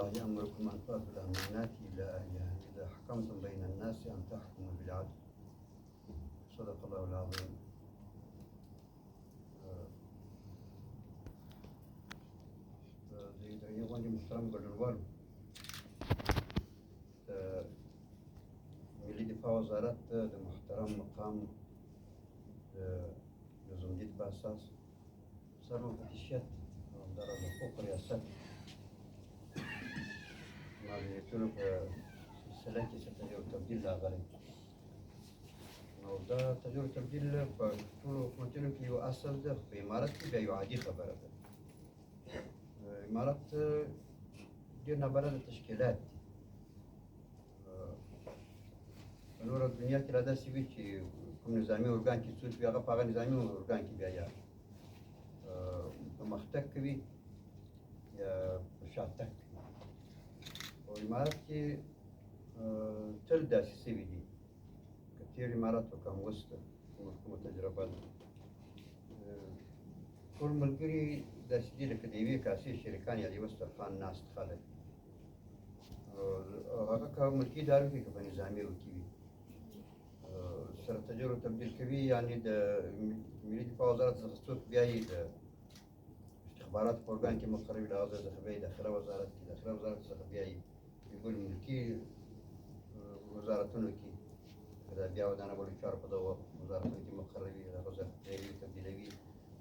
الله يأمركم أن تؤدوا الأمانات إلى أهلها إذا حكمتم بين الناس أن تحكموا بالعدل. صدق الله العظيم. زي غني محترم ګډونوالو، د ملي دفاع وزارت د محترم مقام د نظامدید په اساس سرمفتشیت او همداراز حقوق ریاست معلومیتونو په سلسله کې څه تغییر او تبدیل راغلی. نو دا تغییر او تبدیل په ټولو حکومتونو کې یو اصل ده، خو په امارت کې بیا یو عادي خبره ده. امارت ډېر نابلده تشکیلات دي. په نوره دنیا کې را داسې وي چې کوم نظامي ارګان کې څوک وي هغه په هغه نظامي ارګان کې بیا یا پرمختګ کوي یا په شاتګ کوي. په امارت کې تل داسې سوي دي، که تېر امارت و که هم اوس ده، زموږ کومه تجربه ده. ټول ملګري داسې دي لکه د یوې کاسې شریکان یا د یوه دسترخوان ناست خلک. هغه که ملکي ادارو کې که په نظامي کې وي سره تغییر او تبدیل کوي، یعنې د ملي دفاع وزارت څخه څوک بیایي د استخباراتو په ارګان کې مقرر وي، د هغه ځای څخه بیایي داخله وزارت کې، داخله وزارت څخه بیایي بل ملکي وزارتونو کې، که د بیا ودانه بلو چارو په دغو وزارتونو کې مقرر وي، د هغه ځای بیایي تبدیلوي.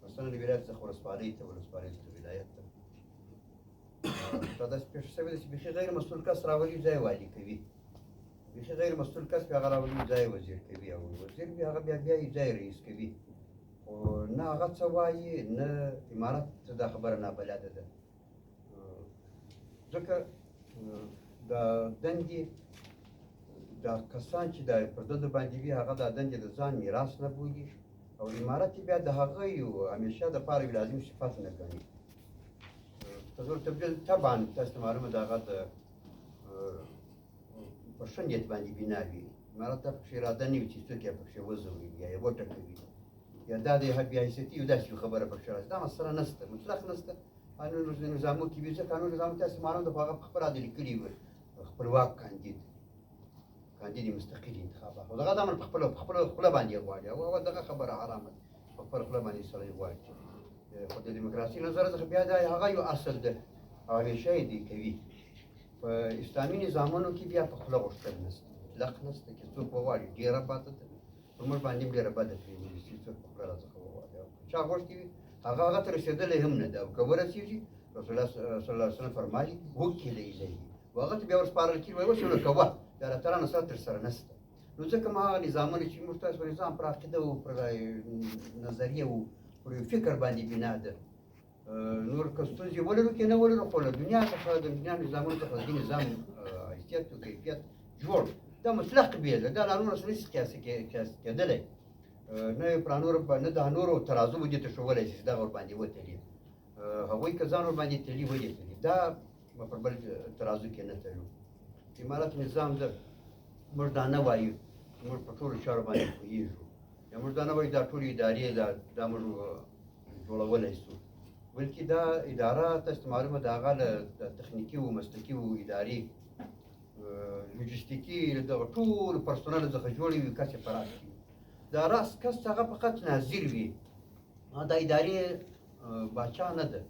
مثلا د ولایت څخه ولسوالۍ ته، ولسوالۍ څخه ولایت ته. دا داسې پېښه شوې ده چې بیخي غیر مسؤل کس راولي ځای والي کوي، بیخي غیر مسؤل کس بیا هغه راولي ځای وزیر کوي، او وزیر بیا هغه بیا ځای رئیس کوي. خو نه هغه څه وایي نه امارت دا خبره نابلده ده. ځکه دا دندې دا کسان چې دا پر دندو باندې وي هغه دا دندې د ځان میراث نه بولي، او امارت یې بیا د هغه یو همیشه دپاره یو لازم صفت نه ګڼي. تغییر تبدیل طبعا تاسو ته معلومه ده هغه د په ښه نیت باندې بنا وي. امارت ته پکښې اراده نه وي چې څوک یې پکښې وځوي یا یې وټکوي یا دا د بې حیثیتي یو داسې یو خبره پکښې راشي. دا مسله نشته، مطلق نشته. نور نظامو کې وي، ځکه نور نظامو تاسې معلومه ده په هغه پخپله د لیکلي وي خپلواک کاندید مستقل انتخابات، خو دغه د امر په خپله باندې یې غواړي، او دغه خبره حرامه ده، په خپله خوله باندې سړی غواړي. خو د دیموکراسي نظره څخه بیا دا هغه یو اصل ده او همیشه یې دی کوي. په اسلامي نظامونو کې بیا په خوله غوښتل نشته، مطلق نشته، چې څوک وغواړي ډېره بده ده، پر موږ باندې هم ډېره بده پرې ونیسي څوک په خوله راڅخه وغواړي. او چا غوښتي وي هغه ته رسېدلی هم نه ده، او که ورسېږي رسول الله صلی الله علیه وسلم فرمایي وکیل الیه، و هغه ته بیا ورسپارل کېږي وایي اوس یې نو کوه، د الله تعالی نصرت درسره نشته. نو ځکه ما هغه نظامونه چې موږ تاسو په نظام پر عقیده و پر نظریه و پر یو فکر باندې بنا ده. نور که ستونزې ولرو که نه ولرو، خو له دنیا څخه د دنیا نظامونو څخه د دې نظام حیثیت او کیفیت جوړ دا مطلق بېل ده، دا له نورو سره نشي قیاس کېدلی. نه یې پر نه د نورو ترازو به دې ته ښودلی شي چې دغه ورباندې وتلي، هغوی که ځان ورباندې تلي ولې تلي، دا به پر بل ترازو کې نه تلو. امارت نظام ده، موږ دا نه وایو موږ په ټولو چارو باندې پوهېږو، یا موږ دا نه وایو دا ټولې ادارې دا موږ جوړولی شو، بلکې دا اداره تاسو ته معلومه ده هغه له تخنیکي و مسلکي و ادارې لوجستیکي له دغه ټولو پرسونلو څخه جوړې وي، کس یې په راس کي وي. دا راس کس هغه فقط ناظر وي، دا ادارې باچا نه ده،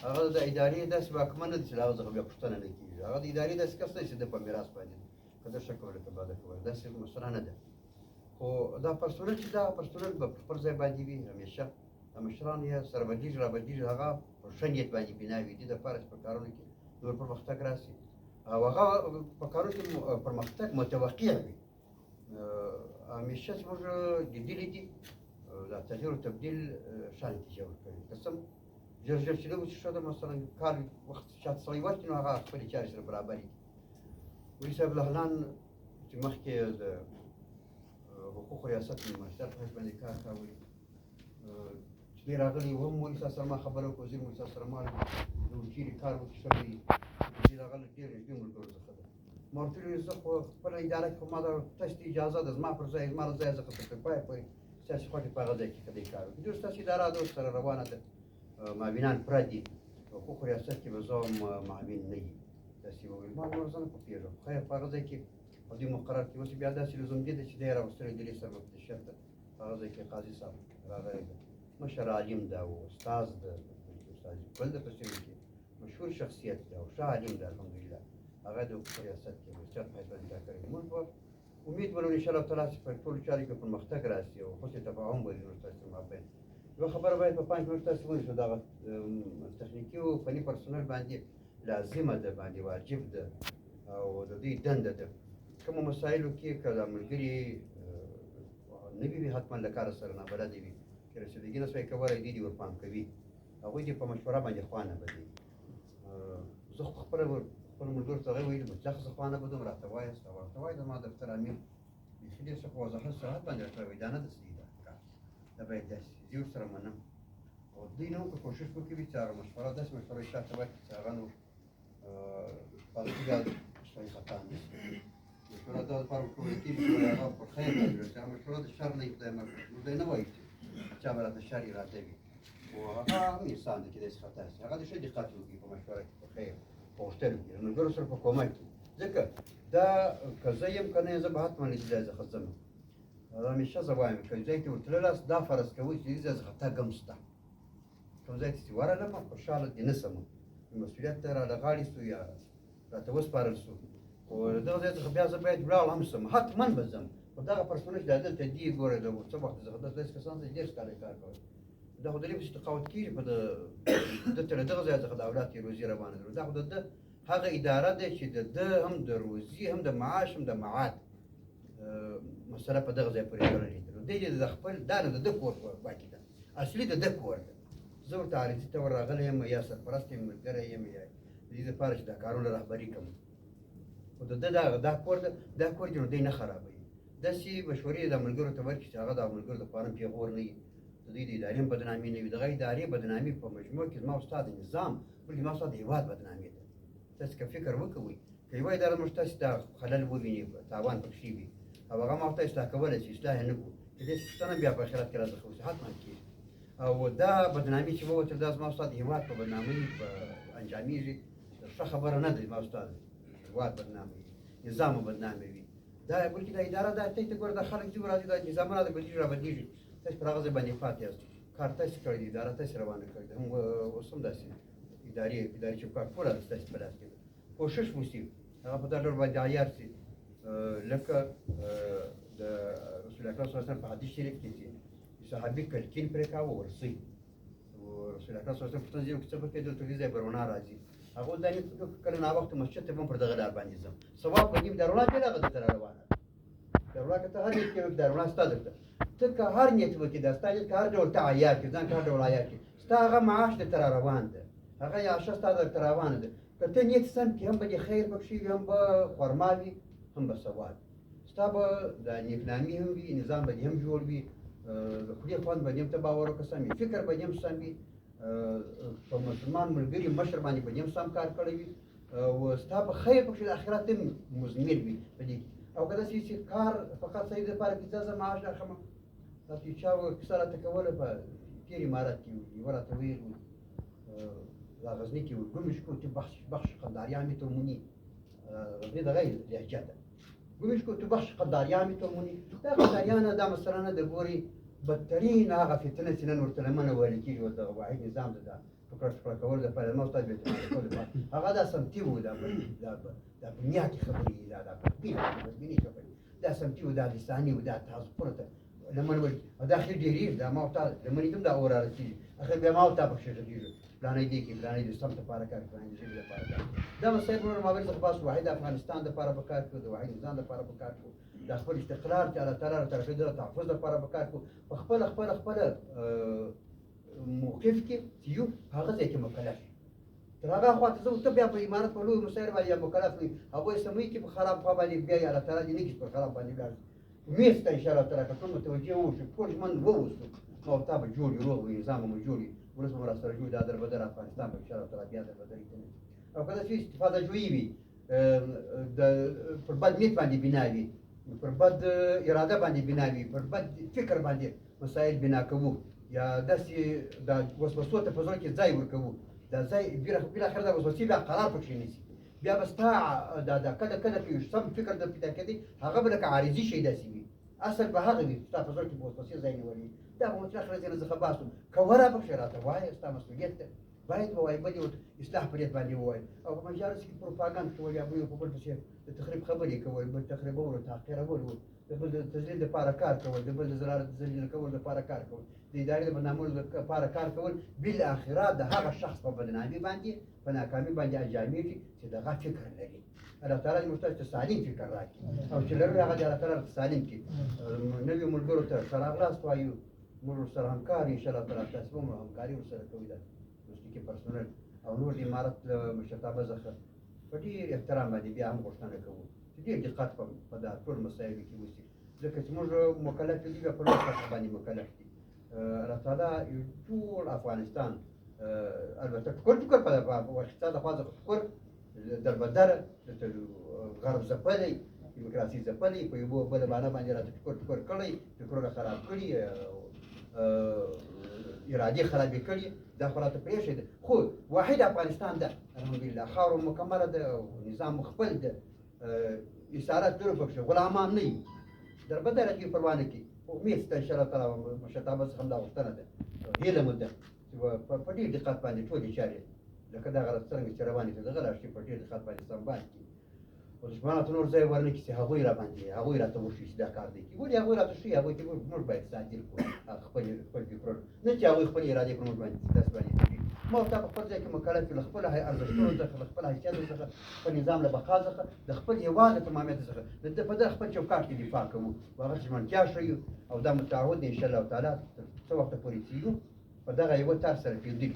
هغه د ادارې داسې واکمنه ده چې له هغه څخه بیا پوښتنه نه کېږي. هغه د ادارې داسې کس دی چې ده په میراث باندې که ده ښه کوله که بده کوله، داسې مسله نه ده. خو دا پرسونل چې دا پرسونل به په خپل ځای باندې وي همیشه، د مشرانو یا سره بدلېږي را بدلېږي، هغه په ښه نیت باندې بنا وي، دې دپاره چې په کارونو کې نور پرمختګ راشي، او هغه په کارونو کې پرمختګ متوقع وي. همیشه چې موږ لیدلي دي دا تغییر و تبدیل ښه نتیجه ورکوي. که څه ژر چې نه وشي ښه ده، مثلا کار وخت شاته سړی ورکړي نو هغه خپلې چارې سره برابرې کړي. ولي صاحب لهلان چې مخکې د حقوقو ریاست ماستر په حیث باندې کار کاوه، چې دی راغلی و هم مولوي صاحب سره ما خبره وکړه، وزیر مولوي صاحب سره ما د چیرې کار وکړي شوی دی، هغه له ډېر نږدې ملګرو څخه ده. ما ورته ویلي زه خو خپله اداره کې خو ما دا تاسو ته اجازه ده، زما پر ځای زما له ځایه زه خو تر پایه پورې ستاسې خوښې په هغه ځای کې که دی کار وکړي. دوی ستاسې اداره ده ورسره روانه ده، معاونان پوره دي، حقوقو ریاست کې به زه هم معاون نه یم. داسې وویل ما نور زه نه پوهېږم خیر په هغه ځای کې په دې مقرر کې اوس بیا داسې لزوم دي ده چې دی یې راوستلی ډیلي سره مفتشیت ته په هغه ځای کې قاضي صاحب راغلی ده مشر عالم ده او استاذ ده استاد ګل ده په سیمه کې مشهور شخصیت ده او ښه عالم ده الحمدلله هغه د په ریاست کې مفتشیت فیصله دا کړې موږ به امید ولرو انشاءالله تعالی چې په ټولو چارو کې پرمختګ راشي او حسن تفاهم به وي ستاسو مابین یوه خبره باید په پام کې ورته تاسو ونیسو دغه تخنیکي او فني پرسونل باندې لازمه ده باندې واجب ده او د دوی دنده ده کومو مسایلو کې که دا ملګري نه وي حتما له کار سره نابلده وي چې رسیدګي نه سوی کولی دوی دې ورپام کوي هغوی دې په مشوره باندې خوا نه بدوي زه خو خپله خپلو ملګرو ته هغې ویلي مطلق زه خوا نه بدوم راته وایاست او ورته وایي زما دفتر امیر بیخي ډېر څه په وضاحت صراحت باندې راته وایي دا نه ده صحیح ده کار دا باید داسې زه ورسره منم او دوی نه هم که کوشش وکړي چې هغه مشوره داسې مشوره یې چاته ورکړي چې هغه نو په هغه شی خطا نه شي مشوره دا لپاره ورکول کېږي چې هغه په خیر باندې راشي هغه مشوره د شر نه وي خدای مکړي نو دی نه وایي چې چا به راته شر اراده وي خو هغه هم انسان دی چې داسې خطا شي هغه د ښه دقت وکړي په مشوره کې په خیر په غوښتنو کې د ملګرو سره په کومک کې ځکه دا که زه یم که نه یم زه به حتما له دې ځایه څخه ځم همیشه زه وایم که ځای ته ورتللاست دا فرض کوئ چې دې ځای څخه تګ هم شته کوم ځای ته چې ورغلم خوشحاله دې نه شم مسؤلیت ته راله غاړې سو یا راته وسپارل سو خو له دغه ځای څخه بیا زه باید ولاړ هم شم حتما به ځم خو دغه پرسونه چې دا دلته دي ګوره د څه وخت څخه داسې کسان چې ډېر کاله کار کوي دا خو د دې پسې تقاوت کېږي په دلته له دغه ځای څخه د اولاد یې روزي روانه ده دا خو د ده هغه اداره ده چې د ده هم د روزي هم د معاش هم د معاد مسله په دغه ځای پورې تړلې ده نو دی د خپل دا نه د ده کور باقي ده اصلي د ده کور ده زه ورته عارضي ته ور راغلی یم یا سرپرست یم ملګری یم یا د دې دپاره چې دا کارونه رهبري کړم خو د ده دا کور ده دا کور چې نو دی نه خرابوي داسې مشورې دا ملګرو ته ورکړي چې هغه د ملګرو دپاره هم پیغور نه وي د دوی د ادارې هم بدنامي نه وي دغه ادارې بدنامي په مجموع کې زما استاد نظام بلکې زما استاد د هېواد بدنامي ده تاسې که فکر وکوئ که یوه اداره زموږ تاسې دا خلل وویني تاوان پکښې وي او هغه ما ورته اصلاح کولی چې اصلاح یې نه کړو کېدای شي پوښتنه بیا په آخرت کې راڅخه وشي حتما کېږي او دا بدنامي چې ووتل دا زما استاد د هېواد په بدنامۍ په انجامېږي ښه خبره نه ده زما استاد هېواد بدناموي نظام مو بدناموي دا بلکې دا اداره دا ته ګوره دا خلک ځي راځي دا نظامونه دا بدلېږي رابدلېږي تاسې پر هغه ځای باندې پاتې یاست کار تاسې کړی دی اداره تاسې روانه کړې ده هم اوس هم داسې ادارې چوکاټ ټوله ستاسې په لاس کې ده کوشش وشي هغه په دا ډول باندې عیار شي لکه د رسول اکرم صلی الله علیه وسلم په حدیث شریف کې چې صحابي کلکین پرې کاوه ورسئ رسول اکرم صلی الله علیه وسلم پوښتنه ځینې څه به کېدل ته دې ځای برونا راځي هغه ویل دا نیت وکړه کله ناوخته مسجد ته به هم پر دغه لار باندې ځم ثواب به دې دارونا کې هغه دلته را روانه دارونا که ته هر نیت کې دارونا ستا درته ته که هر نیت وکړې دا ستا نیت که هر ډول ته عیار کړې ځان که هر ډول عیار کړې ستا هغه معاش درته را روان ده هغه عاشه ستا درته روانه ده که ته نیت سم کړې هم به دې خیر پکښې وي هم به خرما وي هم به ثواب ستا به د نیکنامي هم وي نظام به دې هم جوړ وي د خولې خوند به دې هم ته باور وکړه سم وي فکر به دې هم سم وي په مسلمان ملګري مشر باندې به دې هم سم کار کړی وي او ستا به خیر پکښې د آخرت هم مضمر وي په دې او که داسې چې کار فقط صحیح دپاره پنځه زره معاش اخلم تاسو چا کیسه راته کوله په تېر امارت کې یوه راته ویل وو لا غزني کې گمشکو تو بخش قنداریان ترمونی غزني دغه لهجه ده گمشکو تو بخش قنداریان ترمونی دا قنداریان دا مثلا د ګوري بدترین هغه فتنه چې نن ورته لمنه ویل کېږي دغه واحد نظام ده ټوکر کول دپاره ما استاد بیت هغه دا سمتي وو دا بنیادي خبرې دا بدبیني خبرې دا سمتي وو دا لساني وو دا تاسو پورته لمن ویل او دا خیر ډېرېږي دا ما ورته لمنې ته هم دا اور راکېږي اخر بیا ما ورته پکښې غږېږي پلانې دی کې پلانې د سم دپاره کار پلانې د ژبې دپاره کار دا مسایل نور مابین څخه بس واحد افغانستان دپاره به کار کوو د واحد نظام دپاره به کار کوو د خپل استقرار چې الله تعالی راته د تحفظ دپاره به کار کوو په خپله موقف کې چې یو هغه ځای کې مکلف تر هغه خواته زه ته بیا په امارت په لویو مسایلو باندې مکلف نه یو هغوی سموي کې په خراب خوا باندې بیا یې الله تعالی دې نه کړي په خراب باندې ولاړ میز ته انشاءالله تعالی که ټول متوجه وشو ټول ژمن واوسو نو تا به جوړ وي روغ وي نظام به مو جوړ وي ولس به مو راسره جوړ دا دربدر افغانستان به انشاءالله تعالی بیا دربدري کوي او که داسې استفاده جویي وي پر بد نیت باندې بنا وي پر بد اراده باندې بنا وي پر بد فکر باندې مسایل بنا کوو یا داسې د وسوسو ته په زړه کې ځای ورکوو دا ځای بالاخره د وسوسې بیا قرار پکښې نیسي بیا به ستا دا کله کله چې سم فکر در پیدا کېدی هغه به لکه عارضي شی داسې وي اصل به هغه وي ستا په زړه کې به وسوسې ځای نیولي دا به مطلق ورځې نه زه خبر شوم که ورا پکښې راته وایه ستا مسؤلیت دی باید ووایي بل یې اصلاح په نیت باندې ووایي او په مجالسو کې پروپاګند کول یا بل په بل پسې د تخریب خبرې کول بل تخریبول او تحقیرول د بل د تذلیل دپاره کار کول د بل د ضرر ذلیل کولو دپاره کار کول د ادارې د بدنامولو دپاره کار کول بالاخره د هغه شخص په بدنامي باندې په ناکامي باندې انجامېږي چې دغه فکر لري الله تعالی دې موږ ته سالم فکر راکړي او چې لرو هغه دې الله تعالی سالم کړي نویو ملګرو ته ښه راغلاست وایو موږ ورسره همکار یو انشاءالله تعالی تاسو هم همکاري ورسره کوئ دا دوستي کې پرسونل او نور د امارت له مشرتابه څخه په ډېر احترام باندې بیا هم غوښتنه کوو چې ډېر دقت په دا ټول مسایلو کې وشي ځکه چې موږ مکلف دي بیا په لوړ سطح باندې مکلف دي الله تعالی ټول افغانستان البته ټوکر په واخیستا لخوا څخه ټوکر دربدر غرب ځپلی دیموکراسي ځپلی په یوه بله معنه باندې راته ټوکر کړی فکرونه خراب کړي ارادې خرابې کړي دا خو راته پرېښې ده خو واحد افغانستان ده الحمدلله خاوره مکمله ده او نظام خپل ده اسارت لرو پکښې غلامان نه یو دربدره کې پروا نه کوي خو امید شته انشاءالله تعالی مشرتابه څخه همدا غوښتنه ده هیله مو ده چې په ډېر دقت باندې ټولې چارې لکه دغه څرنګه چې روانې دي دغه راشي په ډېر دقت باندې سمبال کړي او دښمنانو ته نور ځای ورنه کړي چې هغوی را باندې هغوی راته وښيي چې دا کار دی کړي ولې هغوی راته ښیي هغوی ته موږ باید تعدیل کړو خپل فکرونه نه چې هغوی خپلې ارادې پر موږ باندې داسې باندې کوي ما ورته په خپل ځای کې مکلف یو له خپلو ارزښتونو څخه له خپل حیثیت څخه خپل نظام له بقا څخه د خپل هېواد د تمامیت څخه په دغه خپل چوکاټ کې دفاع کوو او هغه ژمنتیا ښیو او دا متعهد دی انشاءالله تعالی تر څه وخته پورې کېږو په دغه یوه تار سره کېدلي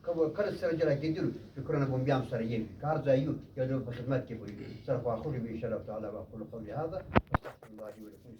کله چې سره جلا کېدلو فکرونه به بیا هم سره یو وي که هر ځای یو یو ډول په خدمت کې به وي سره خواخوږي به انشاءالله تعالی واقول قولي هذا واستغفر الله لي ولكم